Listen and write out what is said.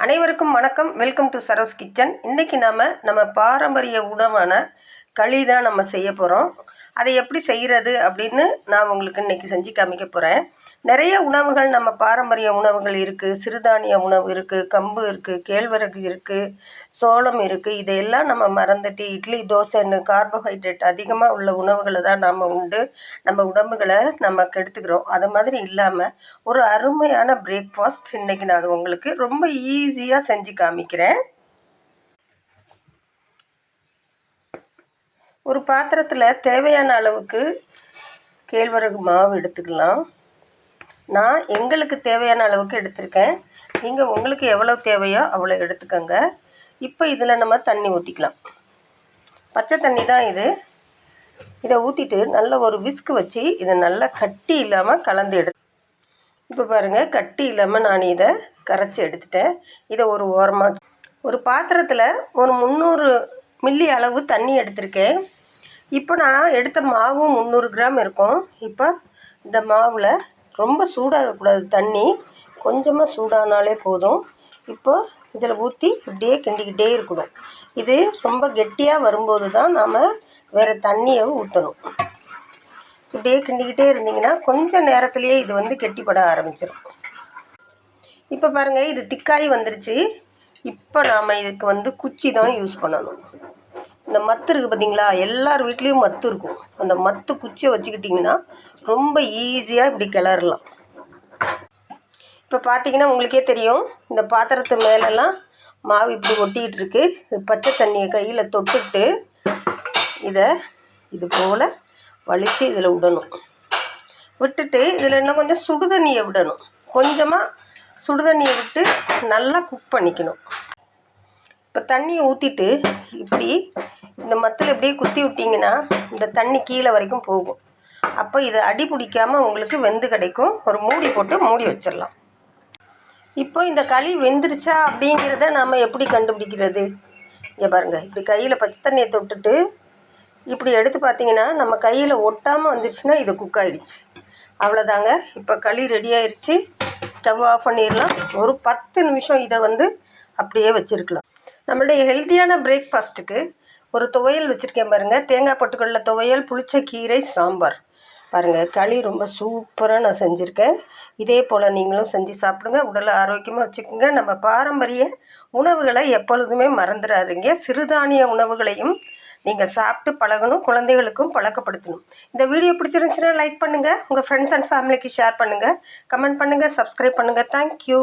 அனைவருக்கும் வணக்கம். Welcome to Saro's kitchen. இன்றைக்கி நம்ம பாரம்பரிய உணவான களி தான் நம்ம செய்ய போகிறோம். அதை எப்படி செய்கிறது அப்படின்னு நான் உங்களுக்கு இன்றைக்கி செஞ்சு காமிக்க போகிறேன். நிறைய உணவுகள், நம்ம பாரம்பரிய உணவுகள் இருக்குது. சிறுதானிய உணவு இருக்குது, கம்பு இருக்குது, கேழ்வரகு இருக்குது, சோளம் இருக்குது. இதையெல்லாம் நம்ம மறந்துட்டு இட்லி தோசைன்னு கார்போஹைட்ரேட் அதிகமாக உள்ள உணவுகளை தான் நம்ம உண்டு நம்ம உடம்புகளை நம்ம கெடுத்துக்கிறோம். அது மாதிரி இல்லாமல் ஒரு அருமையான பிரேக்ஃபாஸ்ட் இன்றைக்கி நான் உங்களுக்கு ரொம்ப ஈஸியாக செஞ்சு காமிக்கிறேன். ஒரு பாத்திரத்தில் தேவையான அளவுக்கு கேழ்வரகு மாவு எடுத்துக்கலாம். நான் எங்களுக்கு தேவையான அளவுக்கு எடுத்திருக்கேன். நீங்கள் உங்களுக்கு எவ்வளோ தேவையோ அவ்வளோ எடுத்துக்கோங்க. இப்போ இதில் நம்ம தண்ணி ஊற்றிக்கலாம். பச்சை தண்ணி தான் இது. இதை ஊற்றிட்டு நல்ல ஒரு விஸ்கு வச்சு இதை நல்லா கட்டி இல்லாமல் கலந்து இப்போ பாருங்கள், கட்டி இல்லாமல் நான் இதை கரைச்சி எடுத்துட்டேன். இதை ஒரு ஓரமாக ஒரு பாத்திரத்தில் ஒரு 300 மில்லி அளவு தண்ணி எடுத்திருக்கேன். இப்போ நான் எடுத்த மாவு 300 கிராம் இருக்கும். இப்போ இந்த மாவில் ரொம்ப சூடாகக்கூடாது, தண்ணி கொஞ்சமாக சூடானாலே போதும். இப்போ இதில் ஊற்றி இப்படியே கிண்டிக்கிட்டே இருக்கணும். இது ரொம்ப கெட்டியாக வரும்போது தான் நாம் வேறு தண்ணியை ஊற்றணும். இப்படியே கிண்டிக்கிட்டே இருந்தீங்கன்னா கொஞ்சம் நேரத்துலேயே இது கெட்டிப்பட ஆரம்பிச்சிடும். இப்போ பாருங்கள், இது திக்காய் வந்துருச்சு. இப்போ நாம் இதுக்கு குச்சி தான் யூஸ் பண்ணணும். இந்த மத்து இருக்குது பார்த்தீங்களா, எல்லார் வீட்லேயும் மத்து இருக்கும். அந்த மத்து குச்சியை வச்சுக்கிட்டிங்கன்னா ரொம்ப ஈஸியாக இப்படி கிளறலாம். இப்போ பார்த்தீங்கன்னா உங்களுக்கே தெரியும், இந்த பாத்திரத்து மேலெல்லாம் மாவு இப்படி ஒட்டிக்கிட்டு இருக்கு. பச்சை தண்ணியை கையில் தொட்டுட்டு இதை இது போல் வலித்து இதில் விடணும். விட்டுட்டு இதில் இன்னும் கொஞ்சம் சுடுதண்ணியை விடணும். கொஞ்சமாக சுடுதண்ணியை விட்டு நல்லா குக் பண்ணிக்கணும். இப்போ தண்ணியை ஊற்றிட்டு இப்படி இந்த மத்தில் இப்படியே குத்தி விட்டிங்கன்னா இந்த தண்ணி கீழே வரைக்கும் போகும். அப்போ இதை அடி பிடிக்காமல் உங்களுக்கு வெந்து கிடைக்கும். ஒரு மூடி போட்டு மூடி வச்சிடலாம். இப்போ இந்த களி வெந்துருச்சா அப்படிங்கிறத நாம் எப்படி கண்டுபிடிக்கிறது? இங்கே பாருங்கள், இப்படி கையில் பச்சை தண்ணியை தொட்டுட்டு இப்படி எடுத்து பார்த்தீங்கன்னா நம்ம கையில் ஒட்டாமல் வந்துருச்சுன்னா இது குக் ஆகிடுச்சு. அவ்வளோதாங்க. இப்போ களி ரெடி ஆயிடுச்சு. ஸ்டவ் ஆஃப் பண்ணிடலாம். ஒரு 10 நிமிஷம் இதை அப்படியே வச்சுருக்கலாம். நம்மளுடைய ஹெல்த்தியான பிரேக்ஃபாஸ்ட்டுக்கு ஒரு துவையல் வச்சுருக்கேன் பாருங்கள். தேங்காய் பொட்டுக்கடலை துவையல், புளிச்ச கீரை, சாம்பார். பாருங்கள், களி ரொம்ப சூப்பராக நான் செஞ்சுருக்கேன். இதே போல் நீங்களும் செஞ்சு சாப்பிடுங்க. உடலை ஆரோக்கியமாக வச்சுக்கோங்க. நம்ம பாரம்பரிய உணவுகளை எப்பொழுதுமே மறந்துடாதீங்க. சிறுதானிய உணவுகளையும் நீங்கள் சாப்பிட்டு பழகணும். குழந்தைகளுக்கும் பழக்கப்படுத்தணும். இந்த வீடியோ பிடிச்சிருந்துச்சுன்னா லைக் பண்ணுங்கள். உங்கள் ஃப்ரெண்ட்ஸ் அண்ட் ஃபேமிலிக்கு ஷேர் பண்ணுங்கள். கமெண்ட் பண்ணுங்கள். சப்ஸ்கிரைப் பண்ணுங்கள். தேங்க்யூ.